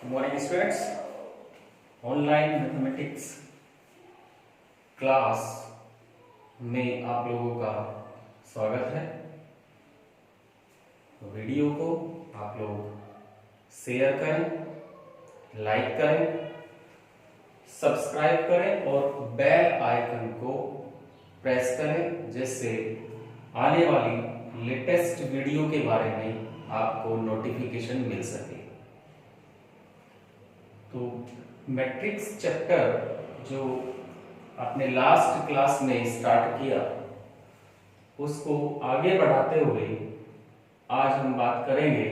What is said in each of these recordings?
Morning students, online mathematics class में आप लोगों का स्वागत है। तो वीडियो को आप लोग शेयर करें, लाइक करें, सब्सक्राइब करें और बेल आइकन को प्रेस करें, जिससे आने वाली लेटेस्ट वीडियो के बारे में आपको नोटिफिकेशन मिल सके। तो मैट्रिक्स चैप्टर जो आपने लास्ट क्लास में स्टार्ट किया, उसको आगे बढ़ाते हुए आज हम बात करेंगे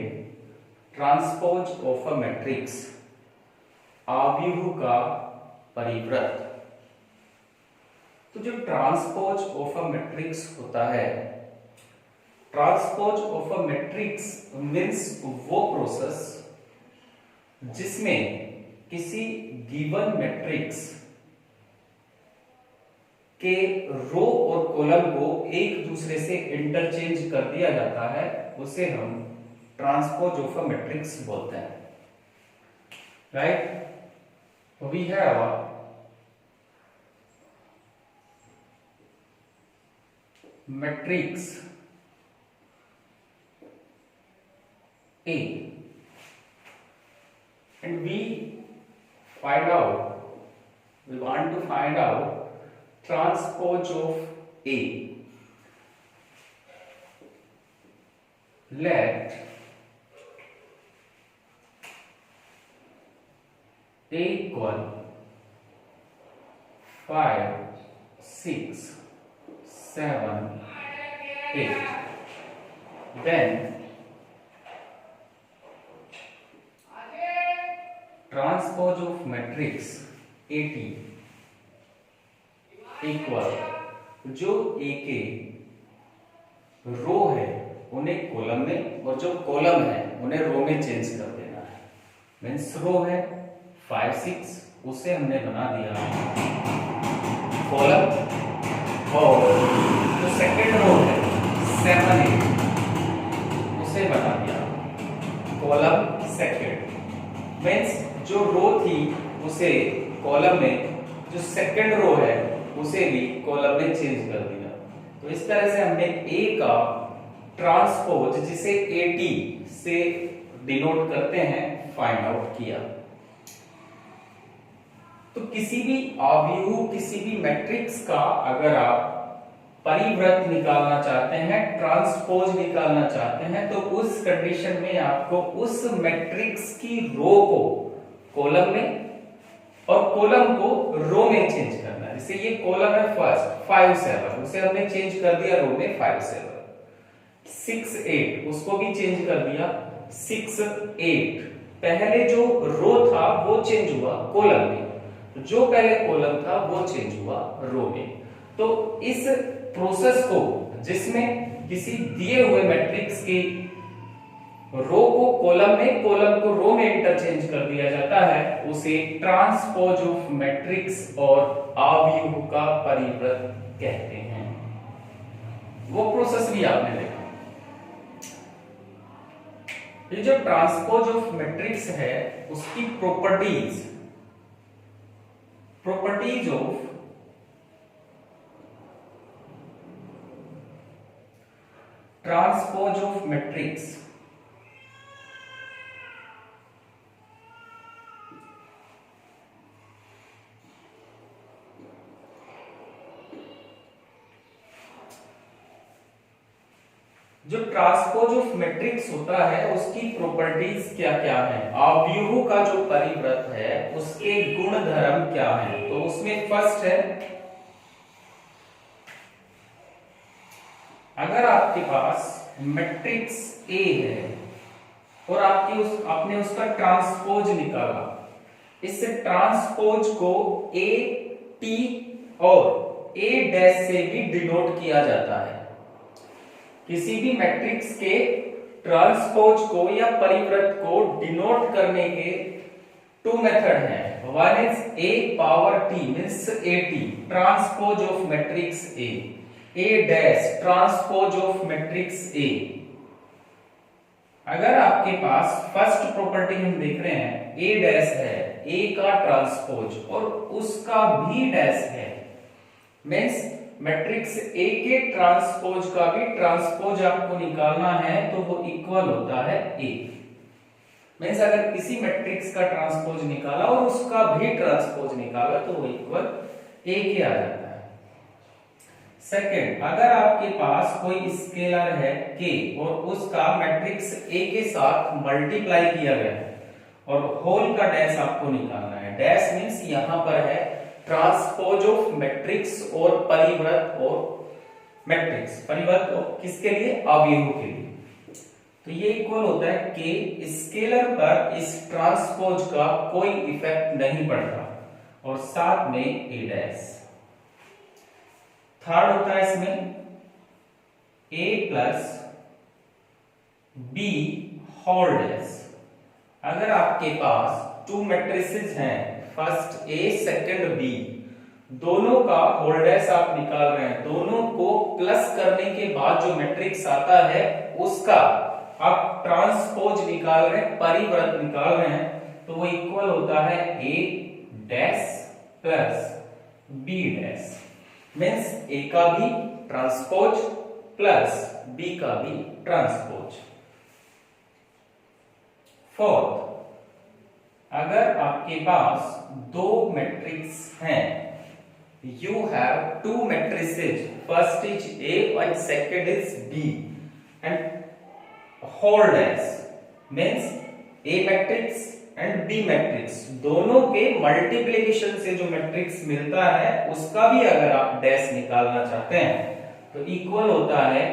ट्रांसपोज ऑफ अ मैट्रिक्स, आव्यूह का परिव्रत। तो जो ट्रांसपोज ऑफ अ मैट्रिक्स होता है, transpose of a matrix means वो प्रोसेस जिसमें किसी गिवन मैट्रिक्स के रो और कॉलम को एक दूसरे से इंटरचेंज कर दिया जाता है, उसे हम ट्रांसपोज ऑफ अ मैट्रिक्स बोलते हैं। Right, we have matrix A and we want to find out transpose of A. Let A equal 5, 6, 7, 8. Then transpose of matrix AT equal जो A के रो है उन्हें कॉलम में और जो कॉलम है उन्हें रो में चेंज कर देना है। मीन्स रो है 5, 6, उसे हमने बना दिया कॉलम, और जो सेकंड रो है 7, 8, उसे बना दिया कॉलम सेकंड। मीन्स जो रो थी उसे कॉलम में, जो सेकंड रो है उसे भी कॉलम में चेंज कर दिया। तो इस तरह से हमने A का ट्रांसपोज, जिसे AT से डिनोट करते हैं, फाइंड आउट किया। तो किसी भी आव्यूह, किसी भी मैट्रिक्स का अगर आप परिव्रत निकालना चाहते हैं, ट्रांसपोज निकालना चाहते हैं, तो उस कंडीशन में आपको उस मैट्रिक्स की रो को कॉलम में और कॉलम को रो में चेंज करना है। जैसे ये कॉलम है फर्स्ट 5, 7, उसे हमने चेंज कर दिया रो में 5, 7, 6, 8, उसको भी चेंज कर दिया 6, 8। पहले जो रो था वो चेंज हुआ कॉलम में, जो पहले कॉलम था वो चेंज हुआ रो में। तो इस प्रोसेस को, जिसमें किसी दिए हुए मैट्रिक्स की रो को कॉलम में, कॉलम को रो में इंटरचेंज कर दिया जाता है, उसे ट्रांसपोज ऑफ मैट्रिक्स और आव्यूह का परिव्रत कहते हैं। वो प्रोसेस भी आपने देखा। ये जो ट्रांसपोज ऑफ मैट्रिक्स है, उसकी properties of transpose of matrix जो ट्रांसपोज ऑफ मैट्रिक्स होता है उसकी प्रॉपर्टीज क्या क्या है, आव्यूह का जो परिव्रत है उसके गुण धर्म क्या है। तो उसमें फर्स्ट है, अगर आपके पास मैट्रिक्स A है और आपने उसका ट्रांसपोज निकाला, इस ट्रांसपोज को AT और A डैश से भी डिनोट किया जाता है। किसी भी मैट्रिक्स के ट्रांसपोज को या परिव्रत को डिनोट करने के 2 मेथड हैं। One is A power T means AT, transpose of matrix A dash transpose of matrix A। अगर आपके पास फर्स्ट प्रॉपर्टी हम देख रहे हैं ए डैश है, ए का ट्रांसपोज और उसका भी डैश है, मींस मैट्रिक्स ए के ट्रांसपोज का भी ट्रांसपोज आपको निकालना है तो वो इक्वल होता है ए। मींस अगर किसी मैट्रिक्स का ट्रांसपोज निकाला और उसका भी ट्रांसपोज निकाला तो वो इक्वल ए के आ जाता है। सेकंड, अगर आपके पास कोई स्केलर है k और उसका मैट्रिक्स A के साथ मल्टीप्लाई किया गया है और होल का डैश आपको निकालना है। डैश मींस यहां पर है ट्रांसपोज ऑफ मैट्रिक्स और परिव्रत और मैट्रिक्स, परिव्रत और किसके लिए, अवयवों के लिए। तो ये इक्वल होता है k, स्केलर पर इस ट्रांसपोज का कोई इफेक्ट नहीं पड़ता और साथ में a डैश। थर्ड होता है इसमें a plus B whole dash. अगर आपके पास टू मैट्रिसेस हैं, फर्स्ट a सेकंड b, दोनों का होल डैश आप निकाल रहे हैं, दोनों को प्लस करने के बाद जो मैट्रिक्स आता है उसका आप ट्रांसपोज निकाल रहे हैं, परिव्रत निकाल रहे हैं, तो वो इक्वल होता है a dash plus b dash. Means a का भी ट्रांसपोज प्लस बी का भी ट्रांसपोज। फोर्थ, अगर आपके पास दो मैट्रिक्स हैं, you have two matrices, first is A and second is b and whole dash, means a matrix and B matrix, दोनों के मल्टीप्लिकेशन से जो मैट्रिक्स मिलता है उसका भी अगर आप डैश निकालना चाहते हैं तो इक्वल होता है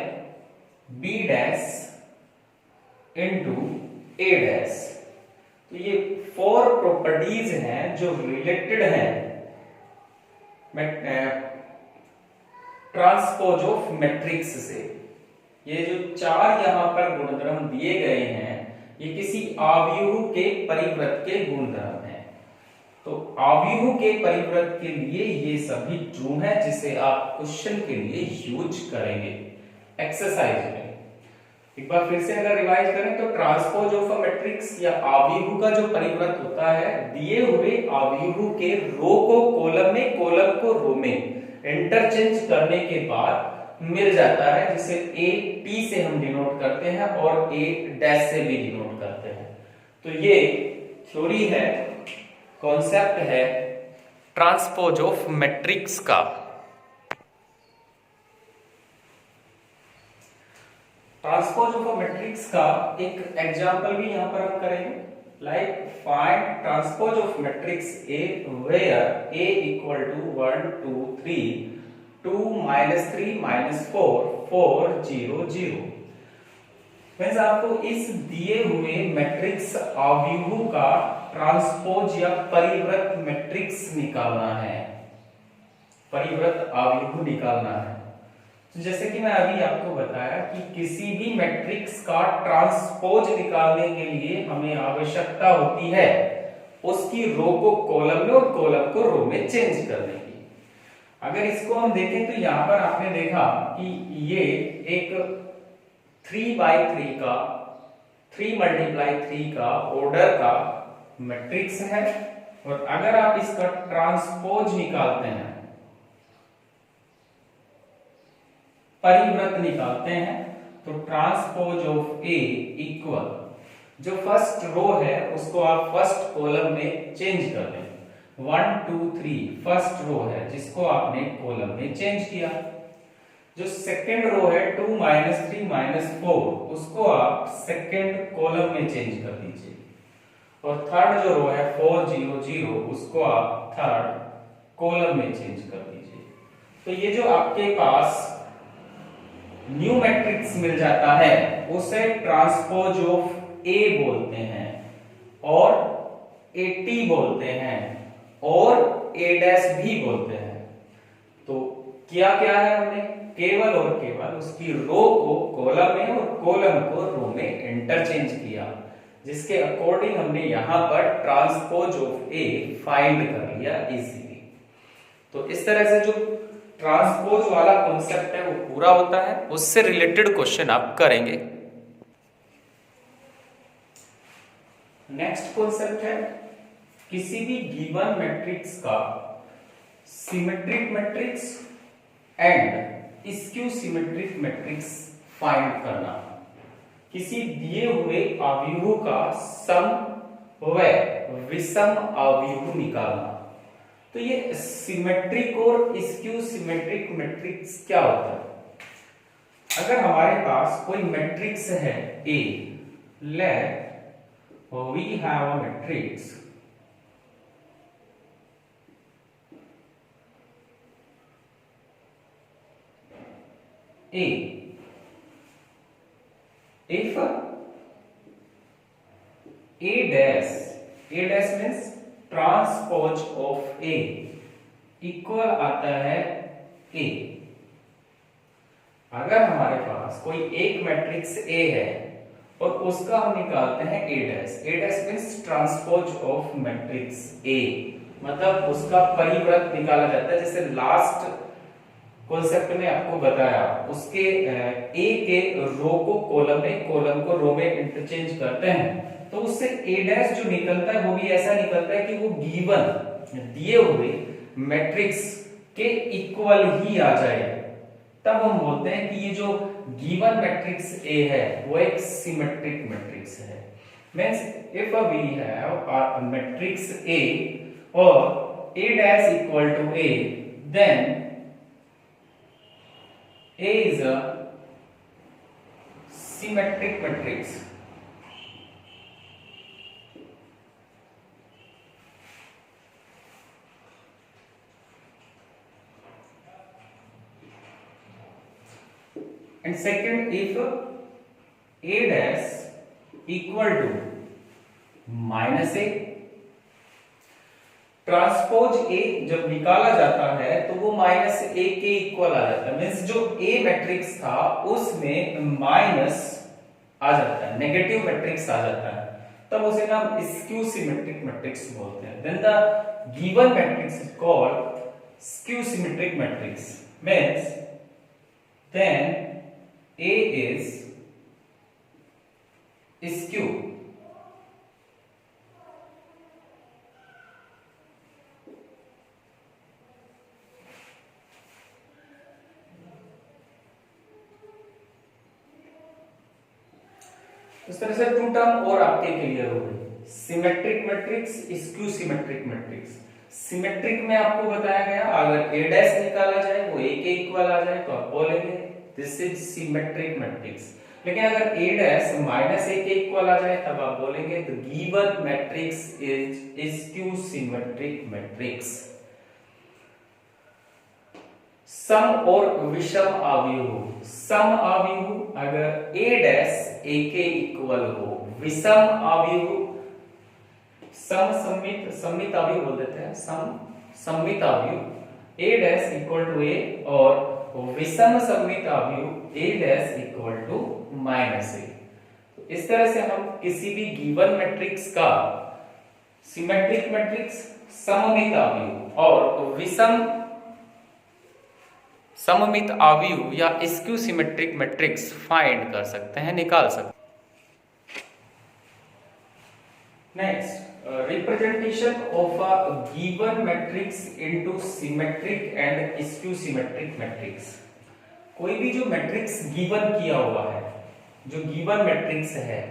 b dash into a dash. तो ये फोर प्रॉपर्टीज हैं जो रिलेटेड हैं ट्रांसपोज ऑफ मैट्रिक्स से। ये जो चार यहां पर गुणधर्म दिए गए हैं ये किसी आव्यूह के परिव्रत के गुणधर्म हैं। तो आव्यूह के परिव्रत के लिए ये सभी ट्रू है, जिसे आप क्वेश्चन के लिए यूज करेंगे एक्सरसाइज में। एक बार फिर से अगर रिवाइज करें तो ट्रांसपोज ऑफ अ मैट्रिक्स या आव्यूह का जो परिव्रत होता है, दिए हुए आव्यूह के रो को कॉलम में, कॉलम को रो में इंटरचेंज करने के बाद मिल जाता है, जिसे a t से हम डिनोट करते हैं और a डैश से भी डिनोट करते हैं। तो ये थ्योरी है, कॉन्सेप्ट है ट्रांसपोज ऑफ मैट्रिक्स का। ट्रांसपोज ऑफ अ मैट्रिक्स का एक एग्जांपल भी यहां पर हम करेंगे, like find transpose of matrix A where A equal to 1 2 3 2 -3 -4 4 0 0। Means आपको इस दिए हुए मैट्रिक्स आव्यूह का ट्रांसपोज या परिव्रत मैट्रिक्स निकालना है, परिव्रत आव्यूह निकालना है। तो जैसे कि मैं अभी आपको बताया कि किसी भी मैट्रिक्स का ट्रांसपोज निकालने के लिए हमें आवश्यकता होती है उसकी रो को कॉलम में और कॉलम को रो में चेंज करने की। अगर इसको हम देखें तो यहां पर आपने देखा कि ये एक 3/3 का 3 × 3 का ऑर्डर का मैट्रिक्स है, और अगर आप इसका ट्रांसपोज निकालते हैं, परिव्रत निकालते हैं, तो ट्रांसपोज ऑफ A इक्वल, जो फर्स्ट रो है उसको आप फर्स्ट कॉलम में चेंज कर दें। 1 2 3 फर्स्ट रो है जिसको आपने कॉलम में चेंज किया। जो सेकंड रो है 2 -3 -4 उसको आप सेकंड कॉलम में चेंज कर दीजिए, और थर्ड जो रो है 4 0 0 उसको आप थर्ड कॉलम में चेंज कर दीजिए। तो ये जो आपके पास न्यू मैट्रिक्स मिल जाता है उसे ट्रांसपोज ऑफ A बोलते हैं और AT बोलते हैं और A डैश भी बोलते हैं। तो क्या क्या है, हमने केवल और केवल उसकी रो को कॉलम में और कॉलम को रो में इंटरचेंज किया, जिसके अकॉर्डिंग हमने यहां पर ट्रांसपोज ऑफ A फाइंड कर लिया इजीली। तो इस तरह से जो ट्रांसपोज वाला कॉन्सेप्ट है वो पूरा होता है, उससे रिलेटेड क्वेश्चन आप करेंगे। नेक्स्ट कॉन्सेप्ट है किसी भी गिवन मैट्रिक्स का symmetric matrix and skew symmetric matrix find करना। किसी दिए हुए अवयवों का सम व विषम अवयव निकालना। तो ये सिमेट्रिक और स्क्यू सिमेट्रिक मैट्रिक्स क्या होता है? अगर हमारे पास कोई मैट्रिक्स है A, let we have a matrix A. If A dash means transpose of A equal आता है A। अगर हमारे पास कोई एक मैट्रिक्स A है और उसका हम निकालते हैं A dash means transpose of matrix A, मतलब उसका परिव्रत निकाला जाता है। जैसे लास्ट कॉन्सेप्ट में आपको बताया, उसके A के रो को कॉलम में, कॉलम को रो में इंटरचेंज करते हैं तो उससे A डैश जो निकलता है वो भी ऐसा निकलता है कि वो गिवन दिए हुए मैट्रिक्स के इक्वल ही आ जाए। तब हम बोलते हैं कि ये जो गिवन मैट्रिक्स A है वो एक सिमेट्रिक मैट्रिक्स है। Means if we have a matrix A और A dash equal to A, then A is a symmetric matrix. And second, if A dash equal to minus A, transpose A जब निकाला जाता है तो वो minus A के equal आ जाता है। मींस जो A मैट्रिक्स था उसमें माइनस आ जाता है, नेगेटिव मैट्रिक्स आ जाता है, तब उसे हम स्क्यू सिमेट्रिक मैट्रिक्स बोलते हैं। Then the given matrix is called skew symmetric matrix. Means then A is skew. इस तरह से टू टर्म और आपके क्लियर हो गई, symmetric matrix, skew symmetric matrix. Symmetric में आपको बताया गया अगर A डैश निकाला जाए वो A के इक्वल आ जाए तो आप बोलेंगे दिस इज सिमेट्रिक मैट्रिक्स। लेकिन अगर A डैश माइनस A के इक्वल आ जाए तब आप बोलेंगे the given matrix is skew symmetric matrix. सम और विषम अवयव। सम अवयव अगर A डैश A के इक्वल हो, विषम अवयव सममित अवयव बोल देते हैं, सममित अवयव A dash equal to A और विषम सममित अवयव A dash equal to minus A। इस तरह से हम किसी भी गिवन मैट्रिक्स का सिमेट्रिक मैट्रिक्स, सममित अवयव और विषम सममित अवयव या स्क्यू सिमेट्रिक मैट्रिक्स फाइंड कर सकते हैं, निकाल सकते हैं। Next, representation of a given matrix into symmetric and skew symmetric matrix. कोई भी जो मैट्रिक्स गिवन किया हुआ है, जो गिवन मैट्रिक्स है,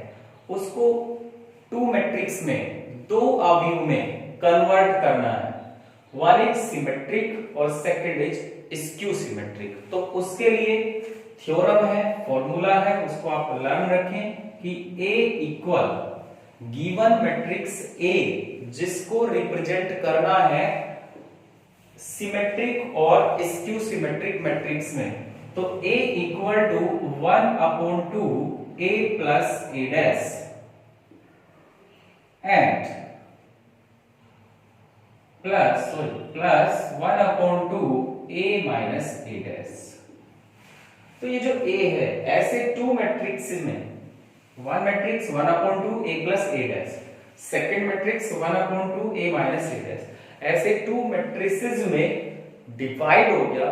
उसको टू मैट्रिक्स में, दो अवयव में कन्वर्ट करना है। वन इज सिमेट्रिक और सेकंड इज स्क्यू सिमेट्रिक। तो उसके लिए थ्योरम है, फॉर्मूला है, उसको आप लर्न रखें कि A equal given matrix A जिसको रिप्रेजेंट करना है सिमेट्रिक और स्क्यू सिमेट्रिक मैट्रिक्स में, तो A equal to 1/2 A plus A dash and plus 1/2 A minus A dash. तो ये जो A है, ऐसे टू मैट्रिक्स में, one matrix 1/2 A plus A dash, second matrix 1/2 A minus A dash, ऐसे two matrices में डिवाइड हो गया,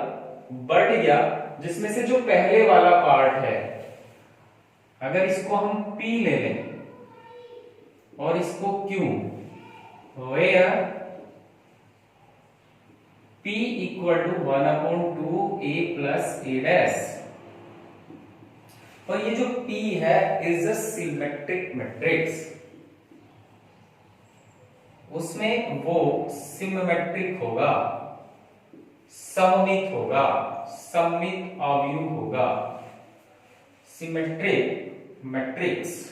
बढ़ गया, जिसमें से जो पहले वाला पार्ट है, अगर इसको हम P ले लें और इसको Q, where P equal to 1/2 A plus A dash. और ये जो P है इज अ सिमेट्रिक मैट्रिक्स, उसमें वो सिमेट्रिक होगा, सममित होगा, सममित अवयव होगा, symmetric matrix.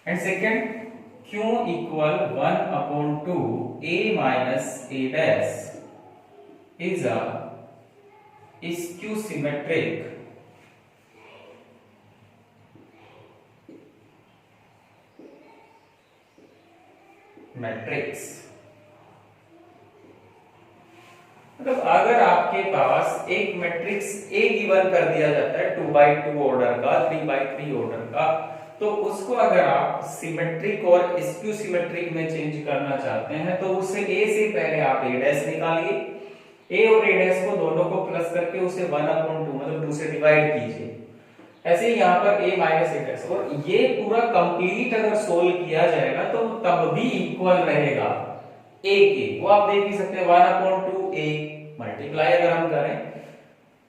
And second, Q equal 1/2 A minus A dash is a skew symmetric matrix. मतलब अगर आपके पास एक मैट्रिक्स A गिवन कर दिया जाता है 2x2 ऑर्डर का, 3x3 ऑर्डर का, तो उसको अगर आप सिमेट्रिक और स्क्यू सिमेट्रिक में चेंज करना चाहते हैं तो उसे A से पहले आप A डैश निकालिए, A और A डैश को दोनों को प्लस करके उसे 1/2 मतलब 2 से डिवाइड कीजिए। ऐसे ही यहाँ पर A माइनस A डैश, और ये पूरा कंप्लीट अगर सोल्व किया जाएगा तो तब भी इक्वल रहेगा A के। वो आप देख ही सकते हैं 1/2 A मल्टीप्लाई अगर हम करें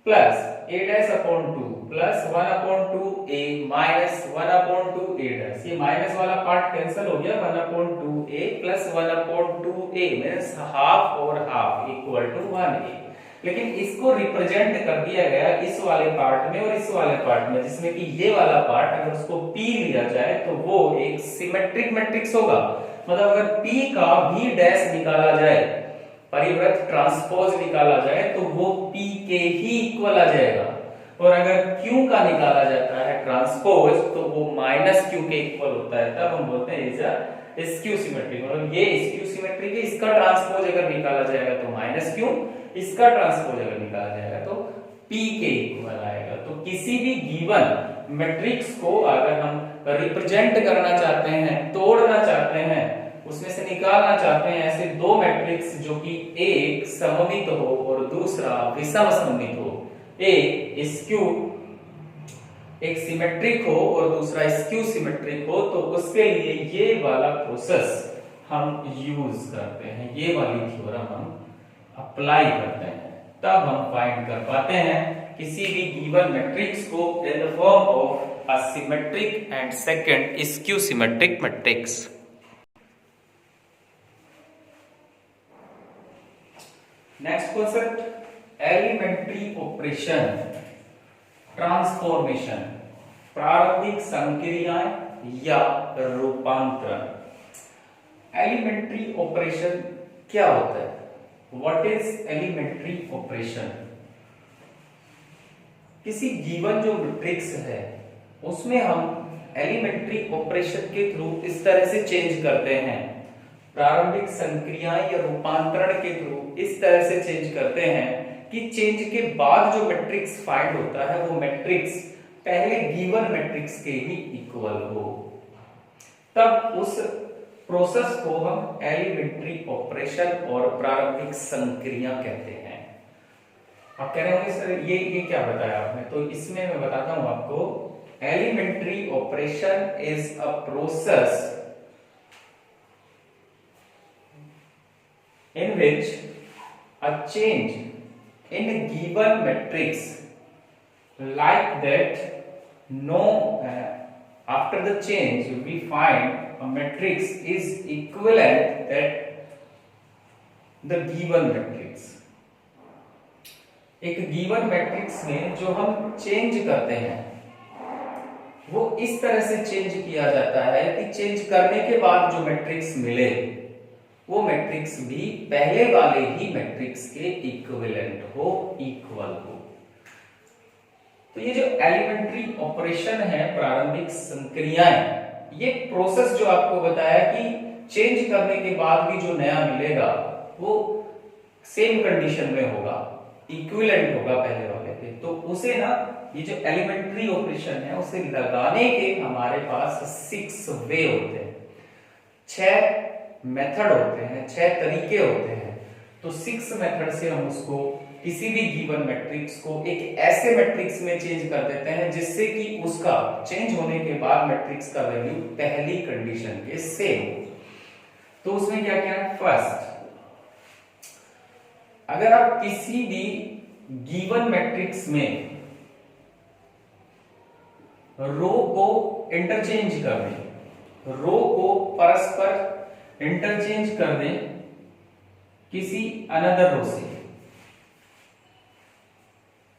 plus A dash upon 2 plus 1/2 A minus 1/2 A dash. ये माइनस वाला पार्ट कैंसिल हो गया, 1/2 A plus 1/2 A means half और हाफ इक्वल टू 1A। लेकिन इसको रिप्रेजेंट कर दिया गया इस वाले पार्ट में और इस वाले पार्ट में, जिसमें कि ये वाला पार्ट अगर उसको P लिया जाए तो वो एक सिमेट्रिक मैट्रिक्स होगा। मतलब अगर P का भी डैश निकाला जाए, परिव्रत ट्रांसपोज निकाला जाए, तो वो P के ही इक्वल आ जाएगा। और अगर Q का निकाला जाता है ट्रांसपोज तो वो माइनस Q के इक्वल होता है, तब हम बोलते हैं इज अ स्क्यू सिमेट्रिक। मतलब ये स्क्यू सिमेट्रिक है, इसका ट्रांसपोज अगर निकाला जाएगा तो माइनस Q, इसका ट्रांसपोज अगर निकाला जाएगा तो P के इक्वल आएगा। तो किसी भी गिवन मैट्रिक्स को अगर हम रिप्रेजेंट करना चाहते हैं, तोड़ना चाहते हैं, उसमें से निकालना चाहते हैं ऐसे दो मैट्रिक्स जो कि एक सममित हो और दूसरा विषम सममित हो, एक स्क्यू एक सिमेट्रिक हो और दूसरा स्क्यू सिमेट्रिक हो, तो उसके लिए ये वाला प्रोसेस हम यूज करते हैं, ये वाली थ्योरम हम अप्लाई करते हैं, तब हम फाइंड कर पाते हैं किसी भी गिवन मैट्रिक्स को in the form of a symmetric and second skew symmetric matrix. Next concept, elementary operation transformation, प्रारंभिक संक्रियाएं या रूपांतरण। एलिमेंट्री ऑपरेशन क्या होता है? What is elementary operation? किसी गिवन जो मैट्रिक्स है उसमें हम एलिमेंट्री ऑपरेशन के थ्रू इस तरह से चेंज करते हैं, प्रारंभिक संक्रियाएं या रूपांतरण के थ्रू इस तरह से चेंज करते हैं कि चेंज के बाद जो मैट्रिक्स फाइंड होता है वो मैट्रिक्स पहले गिवन मैट्रिक्स के ही इक्वल हो। तब उस प्रोसेस को हम एलिमेंट्री ऑपरेशन और प्रारंभिक संक्रिया कहते हैं। आप कह रहे होंगे सर ये क्या बताया आपने, तो इसमें मैं बताता हूं आपको, elementary operation is a process in which a change in a given matrix like that after the change we find a matrix is equivalent that the given matrix। एक गिवन मैट्रिक्स में जो हम चेंज करते हैं वो इस तरह से चेंज किया जाता है कि चेंज करने के बाद जो मैट्रिक्स मिले वो मैट्रिक्स भी पहले वाले ही मैट्रिक्स के इक्विवेलेंट हो, इक्वल हो। तो ये जो एलिमेंट्री ऑपरेशन है, प्रारंभिक संक्रियाएं, ये प्रोसेस जो आपको बताया कि चेंज करने के बाद भी जो नया मिलेगा वो सेम कंडीशन में होगा, इक्विवेलेंट होगा पहले वाले के, तो उसे ना ये जो एलिमेंट्री ऑपरेशन है उसे लगाने के हमारे पास 6 वे होते हैं, 6 मेथड होते हैं, 6 तरीके होते हैं। तो 6 मेथड से हम उसको किसी भी गिवन मैट्रिक्स को एक ऐसे मैट्रिक्स में चेंज कर देते हैं जिससे कि उसका चेंज होने के बाद मैट्रिक्स का वैल्यू पहली कंडीशन के सेम हो। तो उसमें क्या क्या है, फर्स्ट, अगर आप किसी भी गिवन मैट्रिक्स में रो को इंटरचेंज कर दें, रो को परस्पर इंटरचेंज कर दें किसी अनदर रो से,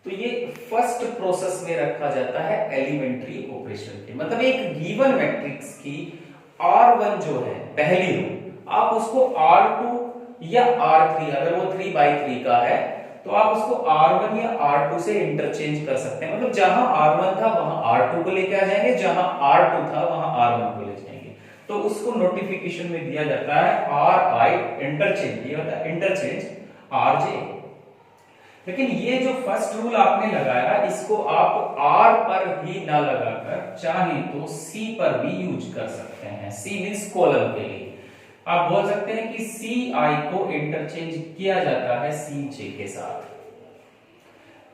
तो ये फर्स्ट प्रोसेस में रखा जाता है एलिमेंट्री ऑपरेशन के। मतलब एक गिवन मैट्रिक्स की R1 जो है पहली रो, आप उसको R2 या R3, अगर वो 3/3 का है तो आप उसको R1 या R2 से इंटरचेंज कर सकते हैं। मतलब जहां R1 था वहां R2 को लेके आ जाएंगे, जहां R2 था वहां R1 को ले जाएंगे। तो उसको नोटिफिकेशन में दिया जाता है RI इंटरचेंज, ये होता है इंटरचेंज RJ। लेकिन ये जो फर्स्ट रूल आपने लगाया इसको आप R पर ही ना लगाकर चाहे तो C पर भी यूज कर सकते हैं। C मींस कॉलम के लिए आप बोल सकते हैं कि CI को इंटरचेंज किया जाता है CJ के साथ।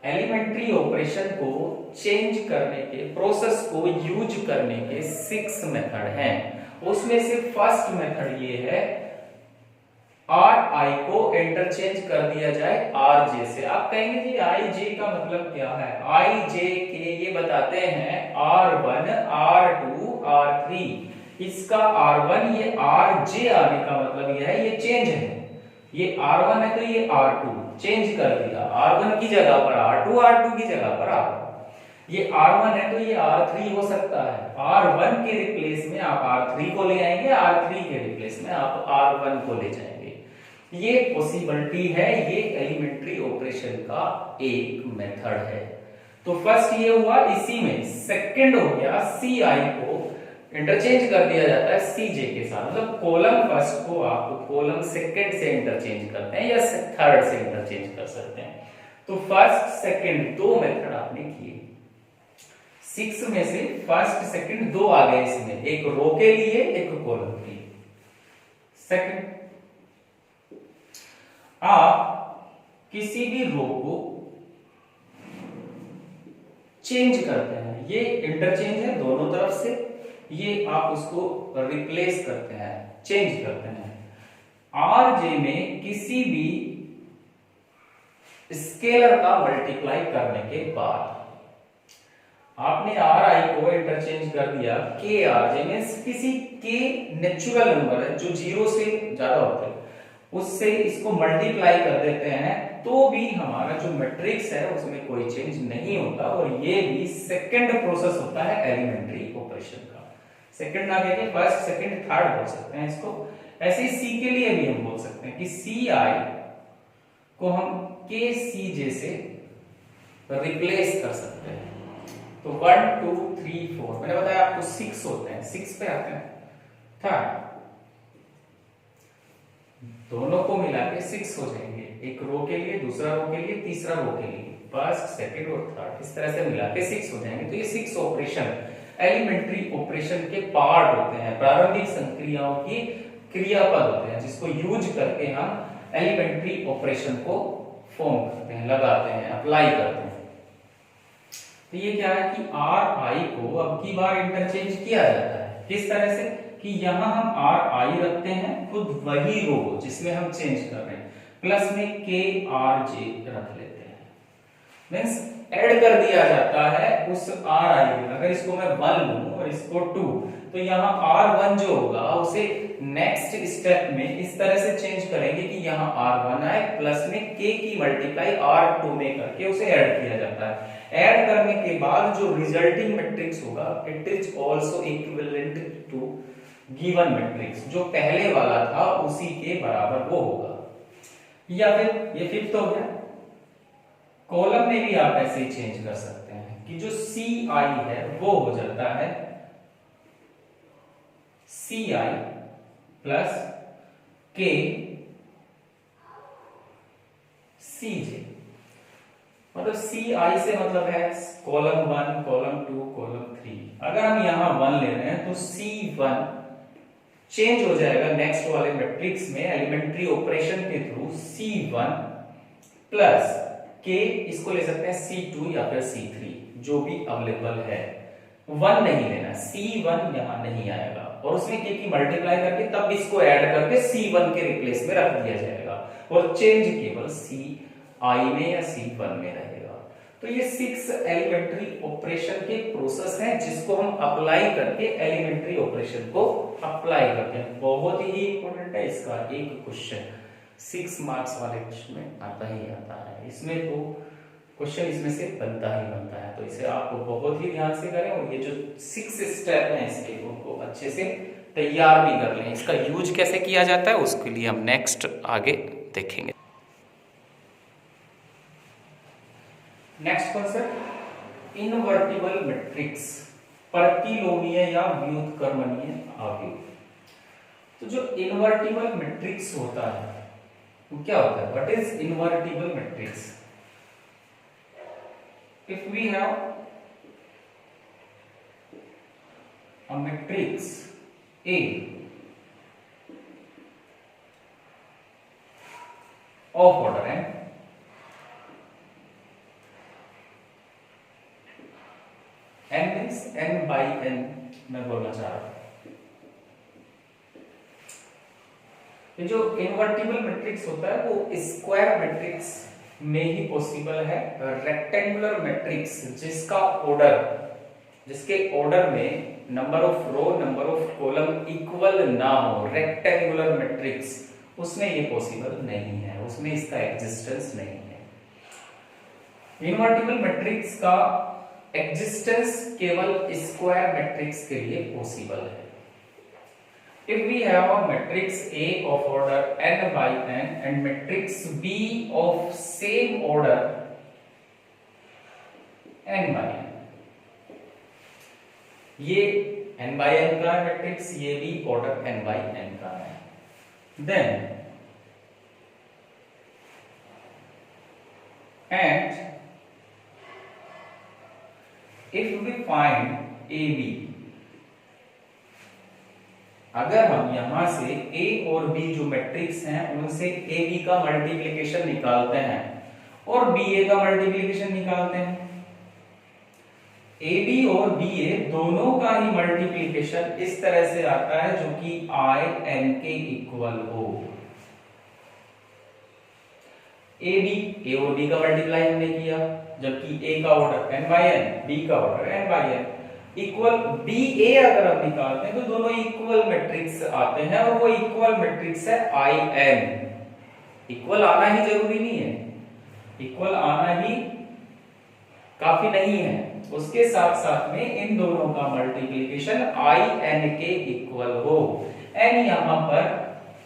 एलिमेंट्री ऑपरेशन को चेंज करने के, प्रोसेस को यूज करने के 6 मेथड हैं। उसमें से फर्स्ट मेथड ये है RI को इंटरचेंज कर दिया जाए RJ से। आप कहेंगे जी IJ का मतलब क्या है? IJ के ये बताते हैं R1, R2, R3। इसका R1 ये RJ आने का मतलब यह है ये चेंज है। ये R1 है तो ये R2 चेंज कर दिया, R1 की जगह पर R2, R2 की जगह पर R1। ये R1 है तो ये R3 हो सकता है। R1 के रिप्लेस में आप R3 को ले आएंगे, R3 के रिप्लेस में आप R1 को ले जाएंगे। ये पॉसिबिलिटी है, ये एलिमेंट्री ऑपरेशन का एक मेथड है। तो फर्स्ट ये हुआ, इसी में सेकंड हो गया CI को इंटरचेंज कर दिया जाता है CJ के साथ। मतलब कॉलम फर्स्ट को आप कॉलम सेकंड से इंटरचेंज करते हैं या थर्ड से इंटरचेंज कर सकते हैं। तो फर्स्ट सेकंड दो मेथड आपने किए, 6 में से फर्स्ट सेकंड दो आ गए इसमें, एक रो के लिए एक कॉलम के लिए। सेकंड, आप किसी भी रो को चेंज करते हैं, ये इंटरचेंज है दोनों तरफ से, ये आप उसको रिप्लेस करते हैं, चेंज करते हैं। RJ में किसी भी स्केलर का मल्टीप्लाई करने के बाद आपने RI को इंटरचेंज कर दिया KRJ में, किसी K नेचुरल नंबर है जो 0 से ज्यादा होता है उससे इसको मल्टीप्लाई कर देते हैं, तो भी हमारा जो मैट्रिक्स है उसमें कोई चेंज नहीं होता। और ये भी सेकंड प्रोसेस होता है एलिमेंट्री ऑपरेशन का। सेकंड ना कहके फर्स्ट, सेकंड, थर्ड बोल सकते हैं इसको। ऐसे ही C के लिए भी हम बोल सकते हैं कि CI को हम KCJ से रिप्लेस कर सकते हैं। तो 1 2 3 4 मैंने बताया आपको 6 होते हैं, 6 पे आते हैं थर्ड, दोनों को मिला के 6 हो जाएंगे। एक रो के लिए, दूसरा रो के लिए, तीसरा रो के लिए, फर्स्ट, सेकंड और थर्ड, इस तरह से मिला के 6 हो जाएंगे। तो ये 6 ऑपरेशन एलिमेंट्री ऑपरेशन के पार्ट होते हैं, प्रारंभिक संक्रियाओं की क्रियापद होते हैं, जिसको यूज करके हम एलिमेंट्री ऑपरेशन को फॉर्म करते हैं, लगाते हैं, अप्लाई करते हैं। तो ये क्या है कि RI को अब की बार इंटरचेंज किया जाता है। किस तरह से कि यहां हम RI रखते हैं, खुद वही रो जिसमें हम चेंज कर रहे हैं, प्लस में KRJ रख लेते हैं। मींस ऐड कर दिया जाता है उस RI में। अगर इसको मैं 1 लूं और इसको 2, तो यहाँ R1 जो होगा उसे नेक्स्ट स्टेप में इस तरह से चेंज करेंगे कि यहाँ R1 आए, प्लस में K की मल्टीप्लाई R2 में करके उसे ऐड किया जाता है। ऐड करने के बाद जो रिजल्टिंग मैट्रिक्स होगा, it is also equivalent to given matrix, जो पहले वाला था उसी के बराबर वो होगा। या फिर ये फिफ्थ हो गया, कॉलम में भी आप ऐसे ही चेंज कर सकते हैं कि जो CI है वो हो जाता है CI प्लस K CJ। मतलब CI से मतलब है कॉलम 1, कॉलम 2, कॉलम 3। अगर हम यहां 1 ले रहे हैं तो C1 चेंज हो जाएगा नेक्स्ट वाले मैट्रिक्स में एलिमेंट्री ऑपरेशन के थ्रू C1 प्लस के इसको ले सकते हैं C2 या फिर C3 जो भी अवेलेबल है। 1 नहीं लेना, C1 यहां नहीं आएगा और उसमें के की मल्टीप्लाई करके तब इसको ऐड करके C1 के रिप्लेस में रख दिया जाएगा और चेंज केवल CI में या C1 में रहेगा। तो ये 6 एलिमेंट्री ऑपरेशन के प्रोसेस हैं जिसको हम अप्लाई करके एलिमेंट्री ऑपरेशन को अप्लाई करते हैं। बहुत ही इंपॉर्टेंट है, इसका एक क्वेश्चन 6 मार्क्स वाले में आता ही आता है। इसमें तो क्वेश्चन इसमें से बनता ही बनता है, तो इसे आपको बहुत ही ध्यान से करें और ये जो 6 स्टेप हैं इसके उनको अच्छे से तैयार भी कर लें। इसका यूज कैसे किया जाता है उसके लिए हम नेक्स्ट आगे देखेंगे। नेक्स्ट कॉन्सेप्ट इनवर्टिबल मैट्रिक्स, प्रतिलोमीय या व्युत्क्रमणीय आव्यूह। तो जो इनवर्टिबल मैट्रिक्स होता है वो क्या होता है? What is invertible matrix? If we have a matrix A of order n, n means n by n मैं बोलना चाह रहा हूं। ये जो इनवर्टिबल मैट्रिक्स होता है वो स्क्वायर मैट्रिक्स में ही पॉसिबल है। रेक्टेंगुलर मैट्रिक्स जिसके ऑर्डर में number of row number of column equal ना हो, रेक्टेंगुलर मैट्रिक्स, उसमें ये पॉसिबल नहीं है, उसमें इसका एग्जिस्टेंस नहीं है। इनवर्टिबल मैट्रिक्स का एग्जिस्टेंस केवल स्क्वायर मैट्रिक्स के लिए पॉसिबल है। If we have a matrix A of order n by n and matrix B of same order n by n, ये n by n का है मैट्रिक्स, ये भी ऑर्डर n by n का है, then and if we find AB, अगर हम यहां से A और B जो मैट्रिक्स हैं उनसे AB का मल्टीप्लिकेशन निकालते हैं और BA का मल्टीप्लिकेशन निकालते हैं, AB और BA दोनों का ही मल्टीप्लिकेशन इस तरह से आता है जो कि IN के इक्वल हो। AB A और B का मल्टीप्लाई हमने किया, जबकि A का order n by n, B का order n by n, equal BA अगर हम निकालते हैं तो दोनों इक्वल मैट्रिक्स आते हैं और वो इक्वल मैट्रिक्स है IN। इक्वल आना ही जरूरी नहीं है, इक्वल आना ही काफी नहीं है, उसके साथ साथ में इन दोनों का मल्टीप्लिकेशन IN के इक्वल हो। n यहां पर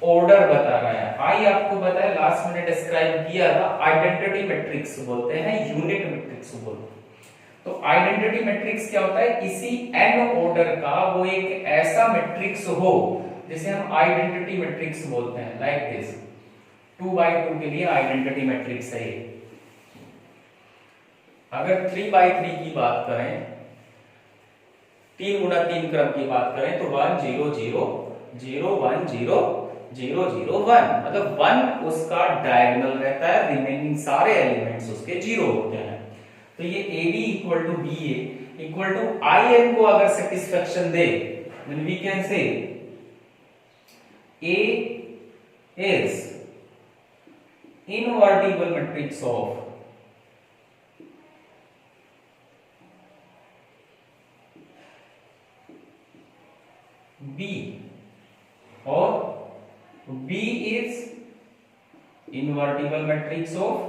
ऑर्डर बता रहा है, I आपको पता है लास्ट मैंने डिस्क्राइब किया था, आइडेंटिटी मैट्रिक्स बोलते हैं, यूनिट मैट्रिक्स बोलते हैं। तो आइडेंटिटी मैट्रिक्स क्या होता है? इसी n ऑर्डर का वो एक ऐसा मैट्रिक्स हो जिसे हम आइडेंटिटी मैट्रिक्स बोलते हैं, लाइक दिस 2 by 2 के लिए आइडेंटिटी मैट्रिक्स है ये। अगर 3 by 3 की बात करें, 3 गुना 3 क्रम की बात करें तो 1 0 0 0 1 0 0 0 1, मतलब 1 उसका डायगोनल रहता है, रिमेनिंग सारे एलिमेंट्स उसके 0 होते हैं। तो ये AB equal to BA equal to IN को अगर सेटिस्फेक्शन दे, then we can say A is invertible matrix of B or B is invertible matrix of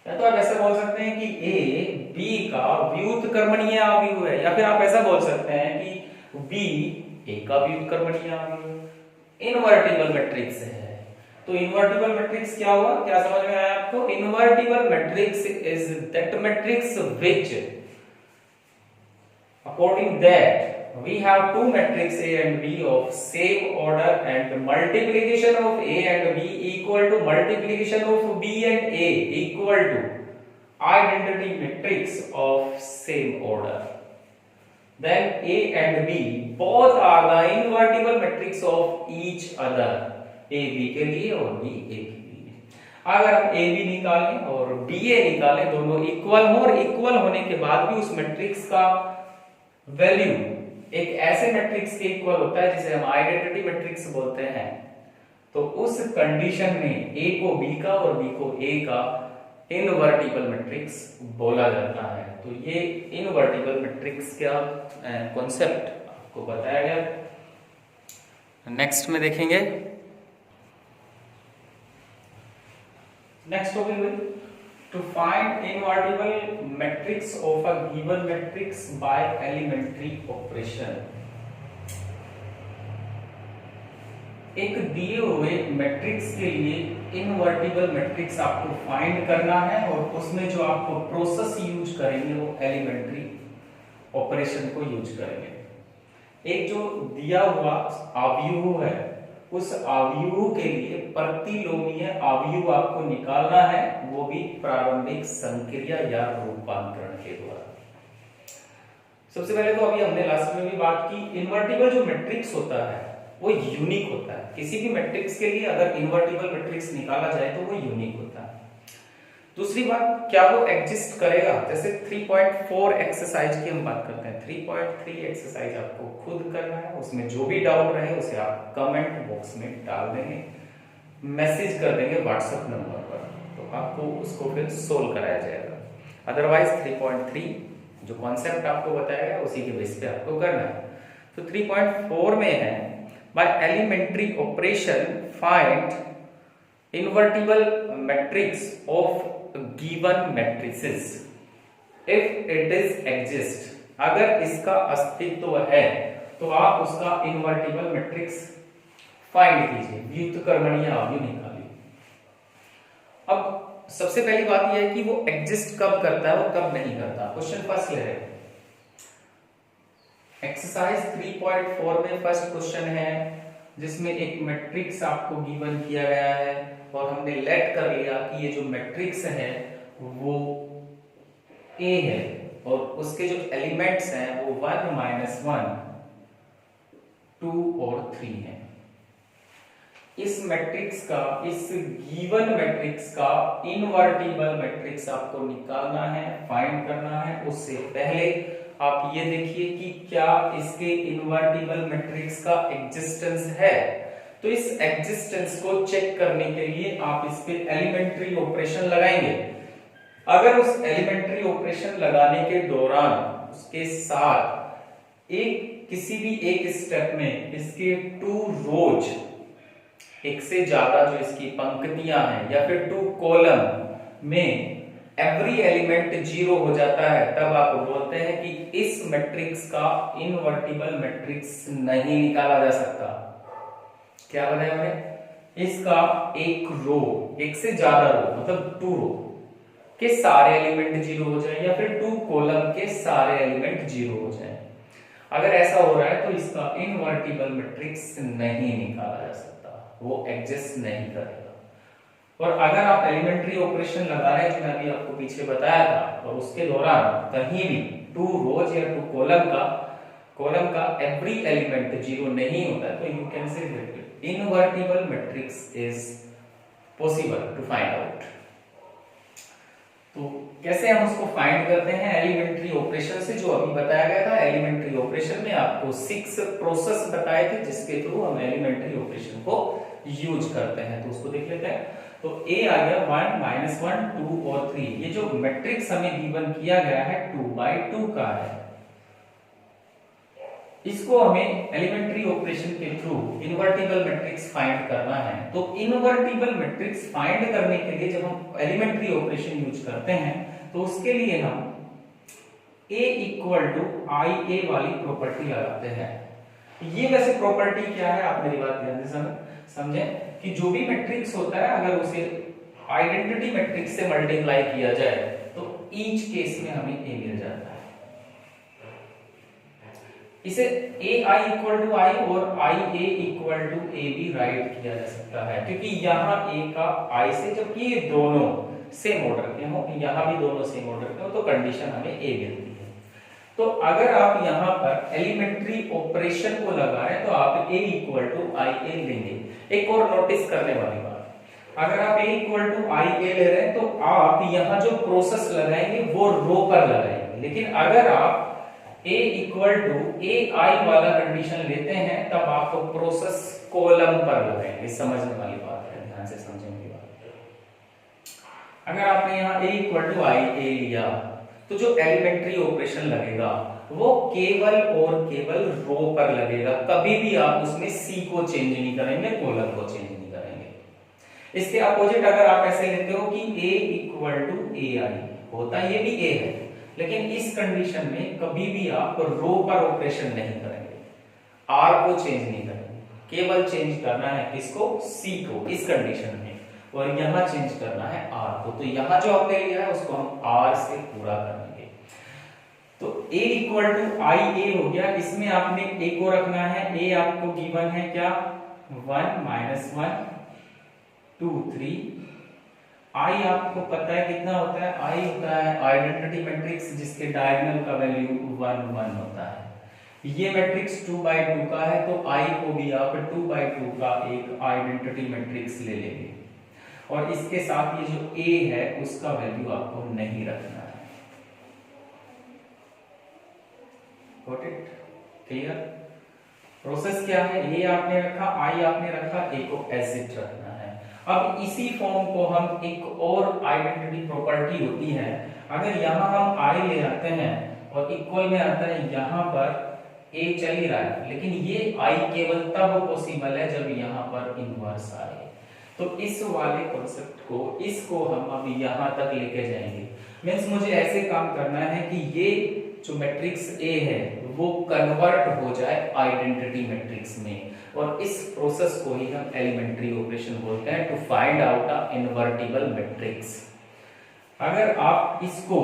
या तो आप ऐसा बोल सकते हैं कि A B का व्युत्क्रमणीय आव्यूह है, या फिर आप ऐसा बोल सकते हैं कि B A का व्युत्क्रमणीय आव्यूह है। इनवर्टिबल मैट्रिक्स है, तो इनवर्टिबल मैट्रिक्स क्या हुआ, क्या समझ में आया आपको? Invertible matrix is that matrix which according that we have two matrix A and B of same order and multiplication of A and B equal to multiplication of B and A equal to identity matrix of same order। then A and B both are the invertible matrix of each other. A B के लिए और B A के लिए। अगर हम A B निकालें और B A निकालें, दोनों इक्वल हो, और इक्वल होने के बाद भी उस मैट्रिक्स का वैल्यू एक ऐसे मैट्रिक्स के इक्वल होता है जिसे हम आइडेंटिटी मैट्रिक्स बोलते हैं, तो उस कंडीशन में A को B का और B को A का इनवर्टिबल मैट्रिक्स बोला जाता है। तो ये इनवर्टिबल मैट्रिक्स का कॉन्सेप्ट आपको बताया गया। नेक्स्ट में देखेंगे, next topic will to find invertible matrix of a given matrix by elementary operation. एक दिए हुए मैट्रिक्स के लिए इनवर्टिबल मैट्रिक्स आपको फाइंड करना है, और उसमें जो आपको प्रोसेस यूज करेंगे वो एलिमेंट्री ऑपरेशन को यूज करेंगे। एक जो दिया हुआ आव्यूह है, उस आव्यूह के लिए प्रतिलोमीय आव्यूह आपको निकालना है, वो भी प्रारंभिक संक्रिया या रूपांतरण के द्वारा। सबसे पहले तो अभी हमने लास्ट में भी बात की, इनवर्टिबल जो मैट्रिक्स होता है वो यूनिक होता है। किसी भी मैट्रिक्स के लिए अगर इनवर्टिबल मैट्रिक्स निकाला जाए तो वो यूनिक होता है। दूसरी बात, क्या वो एग्जिस्ट करेगा? जैसे 3.4 एक्सरसाइज की हम बात करते हैं, 3.3 एक्सरसाइज आपको खुद करना है, उसमें जो भी डाउट रहे उसे आप कमेंट बॉक्स में डाल देंगे, मैसेज कर देंगे व्हाट्सएप नंबर पर, तो आपको उसको फिर सोल्व कराया जाएगा। अदरवाइज 3.3 जो कॉन्सेप्ट आपको बताया गया उसी के बेस पे आपको करना है। तो 3.4 में है, by elementary operation find invertible matrix of given matrices if it is exist। अगर इसका अस्तित्व है तो आप उसका इनवर्टिबल मैट्रिक्स फाइंड कीजिए, व्युत्क्रमणीय आव्यूह निकालिए। अब सबसे पहली बात यह है कि वो एग्जिस्ट कब करता है और कब नहीं करता। क्वेश्चन फर्स्ट ले रहे हैं, एक्सरसाइज 3.4 में फर्स्ट क्वेश्चन है जिसमें एक मैट्रिक्स आपको गिवन किया गया है, और हमने लेट कर लिया कि ये जो मैट्रिक्स है वो A है, और उसके जो एलिमेंट्स हैं वो 1 -1 2 और 3 है। इस मैट्रिक्स का, इस गिवन मैट्रिक्स का इनवर्टिबल मैट्रिक्स आपको निकालना है, फाइंड करना है। उससे पहले आप ये देखिए कि क्या इसके इनवर्टिबल मैट्रिक्स का एग्जिस्टेंस है। तो इस एग्जिस्टेंस को चेक करने के लिए आप इस पे एलिमेंट्री ऑपरेशन लगाएंगे। अगर उस एलिमेंट्री ऑपरेशन लगाने के दौरान उसके साथ किसी भी एक स्टेप में इसके 2 रोज, एक से ज्यादा जो इसकी पंक्तियां हैं, या फिर 2 कॉलम में एवरी एलिमेंट 0 हो जाता है, तब आप बोलते हैं कि इस मैट्रिक्स का इनवर्टिबल मैट्रिक्स नहीं निकाला जा सकता। क्या बताया मैंने? इसका एक रो, एक से ज्यादा रो मतलब 2 रो के सारे एलिमेंट 0 हो जाए, या फिर 2 कॉलम के सारे एलिमेंट 0 हो जाए। अगर ऐसा हो रहा है तो इसका इनवर्टिबल मैट्रिक्स नहीं निकाला जा सकता, वो एग्जिस्ट नहीं करेगा। और अगर आप एलिमेंट्री ऑपरेशन लगा रहे हैं जो मैं अभी आपको पीछे बताया था, और उसके दौरान कहीं भी 2 रोज या 2 कॉलम का एवरी एलिमेंट 0 नहीं होता है, तो you can say that invertible matrix is possible to find out. तो कैसे हम उसको फाइंड करते हैं? एलिमेंट्री ऑपरेशन से, जो अभी बताया गया था। एलिमेंट्री ऑपरेशन में आपको 6 प्रोसेस बताए थे जिसके थ्रू हम एलिमेंट्री ऑपरेशन को यूज करते हैं, तो उसको देख लेते हैं। तो A आ गया 1 -1 2 और 3। ये जो मैट्रिक्स हमें गिवन किया गया है 2/2 का है, इसको हमें एलिमेंट्री ऑपरेशन के थ्रू इनवर्टिबल मैट्रिक्स फाइंड करना है। तो इनवर्टिबल मैट्रिक्स फाइंड करने के लिए जब हम एलिमेंट्री ऑपरेशन यूज करते हैं तो उसके लिए हम A = IA वाली प्रॉपर्टी लगाते हैं। ये वैसे प्रॉपर्टी क्या है, आप मेरी बात ध्यान से समझें कि जो भी मैट्रिक्स होता है अगर उसे आइडेंटिटी मैट्रिक्स से मल्टीप्लाई किया जाए तो ईच केस में हमें A मिल जाता है। इसे AI = I और IA = AB राइट किया जा सकता है, क्योंकि यहाँ A का I से, जबकि ये दोनों सेम ऑर्डर के हो, यहाँ भी दोनों सेम ऑर्डर के हो, तो कंडीशन हमें A मिलती है। तो अगर आप यहाँ पर एलिमेंट्री ऑपरेशन को लगा रहे हैं तो आप a इक्वल टू आई ए लेंगे। एक और नोटिस करने वाली बात, अगर आप a इक्वल टू आई ए ले रहे हैं तो आप यहाँ जो प्रोसेस लगाएंगे वो रो पर लगाएंगे, लेकिन अगर आप a इक्वल टू ए आई वाला कंडीशन लेते हैं तब आप प्रोसेस कॉलम पर लगाएंगे। समझने वाली बात है, ध्यान से समझेंगे बात। अगर आपने यहाँ a इक्वल टू आई ए लिया तो जो एलिमेंट्री ऑपरेशन लगेगा वो केवल और केवल रो पर लगेगा, कभी भी आप उसमें c को चेंज नहीं करेंगे, कॉलम को चेंज नहीं करेंगे। इसके अपोजिट अगर आप ऐसे लेते हो कि a इक्वल टू ए आई होता है, ये भी a है, लेकिन इस कंडीशन में कभी भी आप रो पर ऑपरेशन नहीं करेंगे, r को चेंज नहीं करेंगे, केवल चेंज करना है किसको, c को इस कंडीशन में, और यहां चेंज करना है r को। तो यहां जो आपने लिया है उसको हम r से पूरा करेंगे। तो a इक्वल टू आई ए हो गया, इसमें आपने a को रखना है, a आपको गिवन है क्या 1 माइनस 1 2 3, i आपको पता है कितना होता है, i होता है आइडेंटिटी मैट्रिक्स जिसके डायगोनल का वैल्यू 1 1 होता है। ये मैट्रिक्स 2/2 का है तो i को भी आप 2/2 का एक आइडेंटिटी मैट्रिक्स ले लेंगे, और इसके साथ ये जो a है उसका वैल्यू आपको नहीं रखना है। Got it, clear? प्रोसेस क्या है, a आपने रखा, i आपने रखा, a को एज इट रखना है। अब इसी फॉर्म को हम एक और आइडेंटिटी प्रॉपर्टी होती है, अगर यहां हम i ले आते हैं और इक्वल में आता है यहाँ पर a चल ही रहा है, लेकिन ये i केवल तब पॉसिबल है जब यहाँ पर इनवर्स आए। तो इस वाले कॉन्सेप्ट को, इसको हम अब यहां तक लेके जाएंगे। मींस मुझे ऐसे काम करना है कि ये जो मैट्रिक्स A है वो कन्वर्ट हो जाए आइडेंटिटी मैट्रिक्स में, और इस प्रोसेस को ही हम एलिमेंट्री ऑपरेशन बोलते हैं, to find out a invertible matrix. अगर आप इसको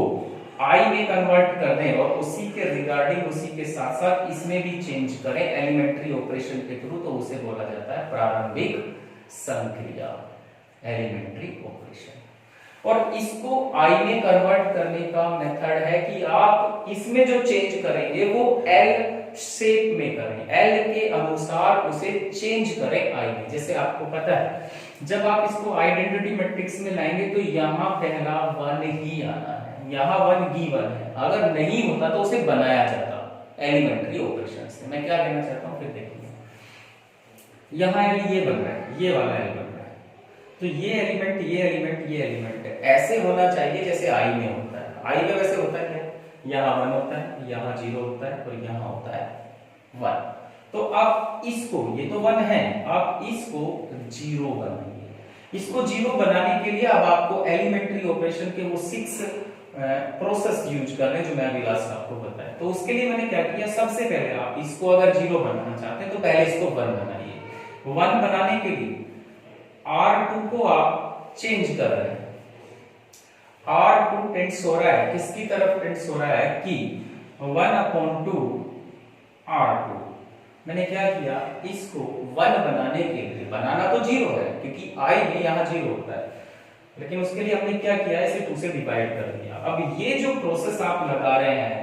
I में कन्वर्ट कर दें और उसी के रिगार्डिंग, उसी के साथ साथ इसमें भी चेंज करें एलिमेंट्री ऑपरेशन के थ्रू, तो उसे बोला जाता है प्रारंभिक संक्रिया, एलिमेंट्री ऑपरेशन। और इसको I में कन्वर्ट करने का मेथड है कि आप इसमें जो चेंज करेंगे वो L शेप में करें, L के अनुसार उसे चेंज करें I में। जैसे आपको पता है जब आप इसको आइडेंटिटी मैट्रिक्स में लाएंगे तो यहाँ पहला 1 ही आना है, यहाँ 1 गिवन है, अगर नहीं होता तो उसे बनाया जाता एलिमेंट्री ऑपरेशन से। मैं क्या कहना चाहता हूँ फिर देखिए, यहाँ ये बन रहा है, ये वाला L बन रहा है, तो ये एलिमेंट, ये एलिमेंट, ये एलिमेंट है, ऐसे होना चाहिए जैसे I में होता है। I में वैसे होता है क्या, यहाँ 1 होता है, यहाँ 0 होता है और यहाँ होता है 1। तो आप इसको, ये तो 1 है, आप इसको 0 बनाइए। इसको 0 बनाने के लिए अब आपको एलिमेंट्री ऑपरेशन के वो 6 प्रोसेस यूज कर रहे हैं जो मैं अभी लास्ट आपको बताया। तो उसके लिए मैंने क्या किया, सबसे पहले आप इसको अगर 0 बनाना चाहते हैं तो पहले इसको 1 बनाइए। 1 बनाने के लिए R2 को आप चेंज कर रहे हैं, R2 टेंड्स हो रहा है किसकी तरफ, टेंड्स हो रहा है कि 1/2 R2। मैंने क्या किया, इसको 1 बनाने के लिए, बनाना तो 0 है क्योंकि I में यहाँ 0 होता है, लेकिन उसके लिए हमने क्या किया, इसे 2 से डिवाइड कर दिया। अब ये जो प्रोसेस आप लगा रहे हैं,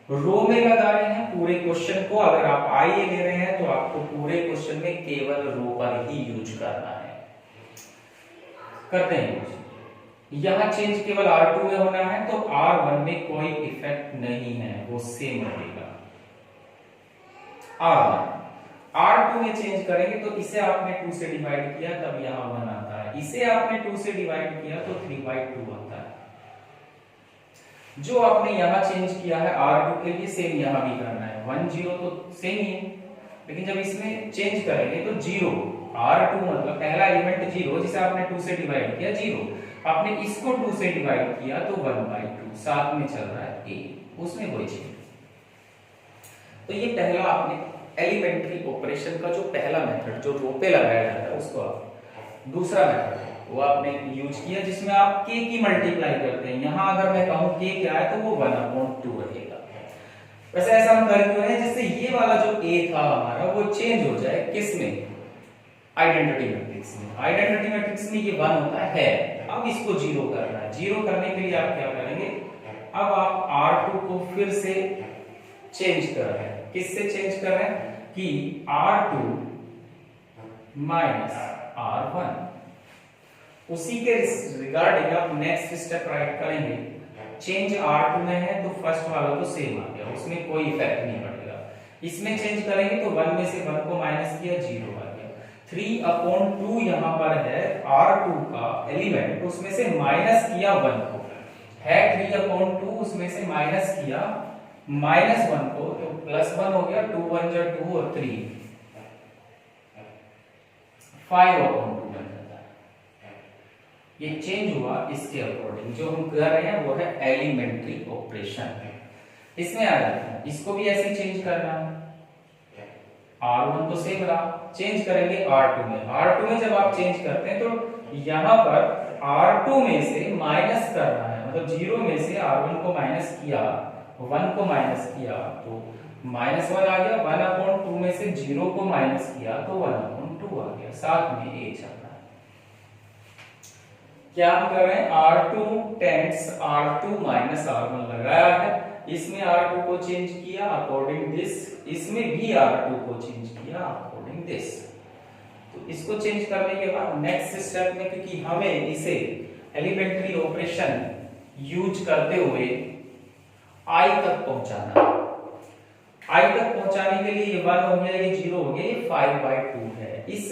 रो में लगा रहे हैं पूरे क्वेश्चन को, अगर आप I ले रहे हैं तो आपको पूरे क्वेश्चन में केवल रो पर ही यूज करना है। करते हैं यूज, यहाँ चेंज केवल R2 में होना है तो R1 में कोई इफेक्ट नहीं है, वो सेम रहेगा। R2 में चेंज करेंगे तो इसे आपने 2 से डिवाइड किया तब यहाँ 1 आता है, इसे आपने 2 से डिवाइड किया तो 3/2 आता है। जो आपने यहाँ चेंज किया है R2 के लिए सेम यहाँ भी करना है, 1 0 तो सेम ही है, लेकिन जब इसमें चेंज करेंगे तो 0, R2 मतलब पहला एलिमेंट 0 जिसे आपने 2 से डिवाइड किया 0, आपने इसको 2 से डिवाइड किया तो 1/2, साथ में चल रहा है A, उसमें कोई चेंज। तो ये पहला आपने एलिमेंट्री ऑपरेशन का जो पहला मेथड जो रो पे लगाया जाता है उसको आप, दूसरा मेथड वो आपने यूज किया जिसमें आप k की मल्टीप्लाई करते हैं। यहां अगर मैं कहूं k क्या है तो वो 1/2 रहेगा। वैसे ऐसा हम कर क्यों है, जिससे ये वाला जो a था हमारा वो चेंज हो जाए किसमें, आइडेंटिटी मैट्रिक्स में। आइडेंटिटी मैट्रिक्स में ये 1 होता है, अब इसको 0 करना है। 0 करने के लिए आप क्या करेंगे, अब आप R2 को फिर से चेंज कर रहे हैं। किससे चेंज कर रहे हैं कि R2 माइनस R1। उसी के रिगार्डिंग आप नेक्स्ट स्टेप राइट करेंगे। चेंज R2 में है तो फर्स्ट वाला तो सेम आ गया, उसमें कोई इफेक्ट नहीं पड़ेगा। इसमें चेंज करेंगे तो 1 में से 1 को माइनस किया, 0 आ गया। 3/2 यहाँ पर है R2 का एलिमेंट, उसमें से माइनस किया 1 को, है 3/2, उसमें से माइनस किया -1 को, तो +1 हो गया। 2 1 जा 2 और 3 5/2 बन जाता है। ये चेंज हुआ इसके अकॉर्डिंग। जो हम कर रहे हैं वो है एलिमेंट्री ऑपरेशन। इसमें आ जाता है, इसको भी ऐसे चेंज करना है। R1 तो सेम रहा, चेंज करेंगे R2 में। R2 में जब आप चेंज करते हैं तो यहां पर R2 में से माइनस करना है, मतलब 0 में से R1 को माइनस किया, 1 को माइनस किया तो -1 आ गया। 1/2 में से 0 को माइनस किया तो 1/2 आ गया। साथ में a चल रहा है। क्या हम कर रहे हैं, R2 tends R2 minus R1 लगाया है, इसमें R2 को चेंज किया अकॉर्डिंग दिस, इसमें भी R2 को चेंज किया अकॉर्डिंग दिस। तो इसको चेंज करने के बाद नेक्स्ट स्टेप में, क्योंकि हमें इसे एलिमेंट्री ऑपरेशन यूज करते हुए I तक पहुंचाना, I तक पहुंचाने के लिए ये 1 हो गया, ये 0 हो गया, ये 5/2 है। इस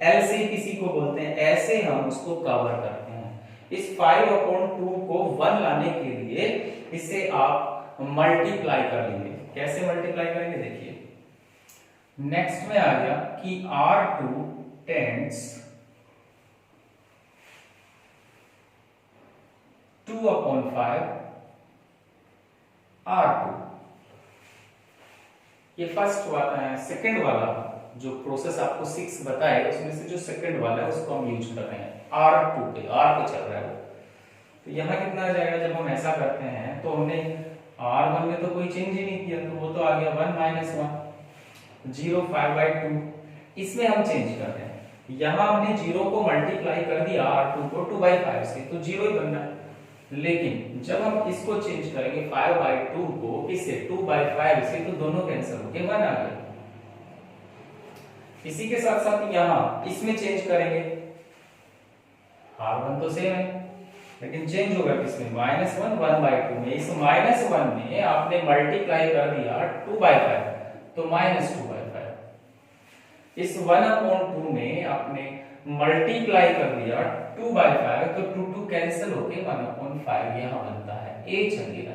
L से किसी को बोलते हैं, ऐसे हम उसको कवर करते हैं। इस 5/2 को 1 लाने के लिए इसे आप मल्टीप्लाई कर लेंगे। कैसे मल्टीप्लाई करेंगे देखिए, नेक्स्ट में आ गया कि R2 टेंड्स 2/5 R2। ये फर्स्ट वाला, सेकंड वाला जो प्रोसेस आपको 6 बताए, उसमें से जो सेकंड वाला है उसको हम यूज कर रहे हैं। R2 पे, R पे चल रहा है वो। तो यहाँ कितना आ जाएगा, जब हम ऐसा करते हैं तो हमने R1 में तो कोई चेंज ही नहीं किया, तो वो तो आ गया 1 - 1 0 5/2। इसमें हम चेंज कर रहे हैं, यहाँ हमने 0 को मल्टीप्लाई कर दिया R2 को 2/5 से, तो 0 ही बन रहा है। लेकिन जब हम इसको चेंज करेंगे 5/2 को किससे, 2/5 से, तो दोनों कैंसिल होके 1 आ गया। इसी के साथ साथ यहाँ इसमें चेंज करेंगे, R1 तो सेम है लेकिन चेंज होगा किसमें, -1 1/2 में। इस -1 में आपने मल्टीप्लाई कर दिया 2/5 तो -2/5। इस 1/2 में आपने मल्टीप्लाई कर दिया 2/5 तो 2 कैंसिल होके 1/5 यहां बनता है, a चल गया।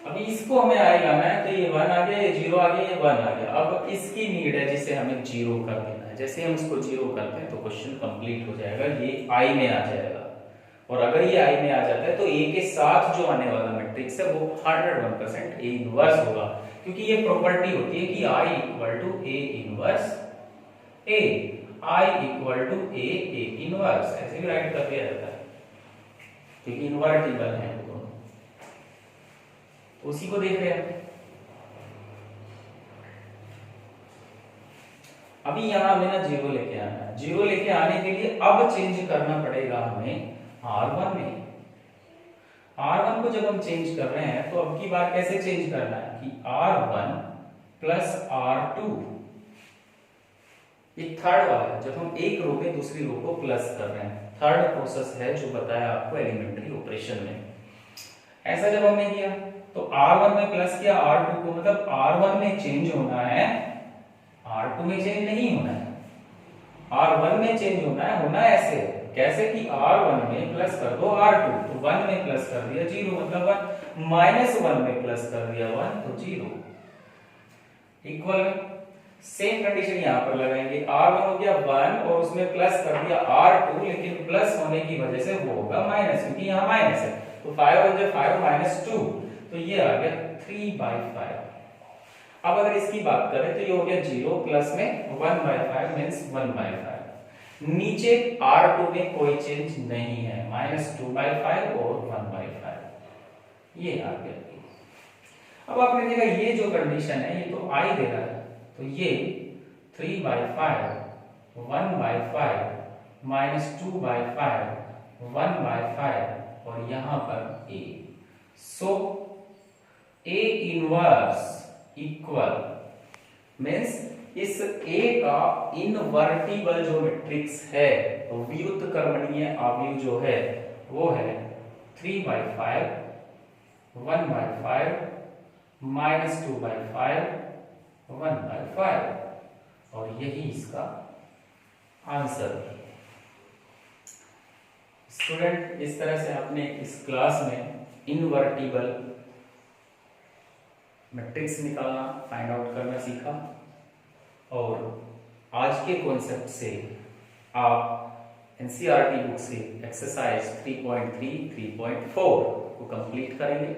अभी इसको हमें आई लाना है, तो ये 1 आ गया, ये 0 आ गया, ये 1 आ गया। अब इसकी नीड है जिसे हमें 0 कर देना है। जैसे हम इसको 0 करते हैं तो क्वेश्चन कंप्लीट हो जाएगा, ये i में आ जाएगा। और अगर ये i में आ जाता है तो a के साथ जो आने वाला मैट्रिक्स है वो 101% a इनवर्स होगा, क्योंकि ये प्रॉपर्टी होती है कि i = a inverse a, i = a inverse, ऐसे भी राइट कर दिया जाता है क्योंकि इनवर्टिबल है दोनों। उसी को देख रहे हैं। अभी यहां हमें ना 0 लेके आना है। 0 लेके आने के लिए अब चेंज करना पड़ेगा हमें R1 में। R1 को जब हम चेंज कर रहे हैं तो अब की बार कैसे चेंज करना है कि R1 प्लस R2, ये थर्ड वाला है, जब हम एक रो में दूसरी रो को प्लस कर रहे हैं, थर्ड प्रोसेस है जो बताया आपको एलिमेंट्री ऑपरेशन में। ऐसा जब हमने किया तो R1 में प्लस किया R2 को, मतलब R1 में चेंज होना है, R2 में चेंज नहीं होना है। R1 में चेंज होना है ऐसे, कैसे कि R1 में प्लस कर दो R2, तो 1 में प्लस कर दिया 0 मतलब 1, -1 में प्लस कर दिया 1 तो 0। इक्वल सेम कंडीशन यहां पर लगाएंगे, R1 हो गया 1 और उसमें प्लस कर दिया R2, लेकिन प्लस होने की वजह से वो होगा माइनस, क्योंकि यहाँ माइनस है। तो 5 हो जाए 5 - 2, तो ये आ गया 3/5। अब अगर इसकी बात करें तो ये हो गया 0 प्लस में 1/5 मींस 1/5। नीचे R2 में कोई चेंज नहीं है, -2/5 और 1/5 ये आ गया। अब आपने देखा ये जो कंडीशन है ये तो I दे रहा है, तो ये 3/5 1/5 -2/5 1/5 और यहां पर a। So A inverse equal means इस ए का इनवर्टिबल जो मैट्रिक्स है, व्युत्क्रमणीय अवयव जो है वो है 3/5, 1/5, -2/5, 1/5 और यही इसका आंसर है। स्टूडेंट, इस तरह से आपने इस क्लास में इनवर्टिबल मैट्रिक्स निकालना, फाइंड आउट करना सीखा और आज के कॉन्सेप्ट से आप एनसीईआरटी बुक से एक्सरसाइज 3.3, 3.4 को कंप्लीट करेंगे।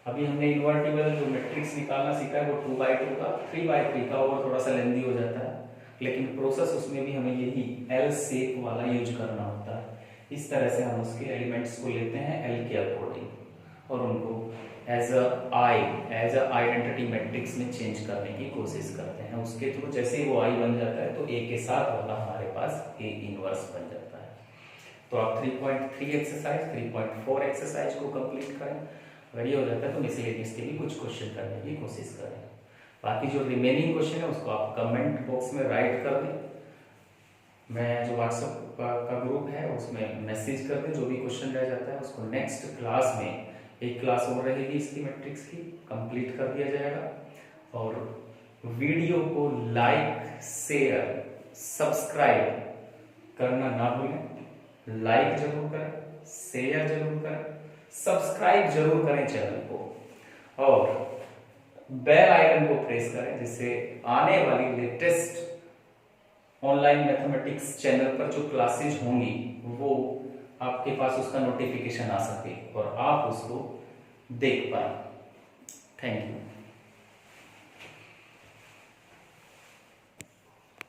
अभी हमने इनवर्टिबल जो मैट्रिक्स निकालना सीखा है वो 2/2 का, 3/3 का और थोड़ा सा लेंदी हो जाता है, लेकिन प्रोसेस उसमें भी हमें यही एल शेप वाला यूज करना होता है। इस तरह से हम उसके एलिमेंट्स को लेते हैं एल के अकॉर्डिंग और उनको एज अ आइडेंटिटी मैट्रिक्स में चेंज करने की कोशिश करते हैं। उसके थ्रू जैसे ही वो आई बन जाता है तो ए के साथ वाला हमारे पास ए इनवर्स बन जाता है। तो आप 3.3 एक्सरसाइज, 3.4 एक्सरसाइज को कंप्लीट करें। अगर ये हो जाता है तो मिसलेनियस के भी कुछ क्वेश्चन करने की कोशिश करें। बाकी जो रिमेनिंग क्वेश्चन है उसको आप कमेंट बॉक्स में राइट कर दें। मैं जो व्हाट्सएप का ग्रुप है उसमें मैसेज कर दें। जो भी क्वेश्चन रह जाता है उसको नेक्स्ट क्लास में, एक क्लास और रहेगी इसकी मैट्रिक्स की, कंप्लीट कर दिया जाएगा। और वीडियो को लाइक, शेयर, सब्सक्राइब करना ना भूलें। लाइक जरूर करें, शेयर जरूर करें, सब्सक्राइब जरूर करें चैनल को और बेल आइकन को प्रेस करें, जिससे आने वाली लेटेस्ट ऑनलाइन मैथमेटिक्स चैनल पर जो क्लासेज होंगी वो आपके पास उसका नोटिफिकेशन आ सके और आप उसको देख पाए। Thank you.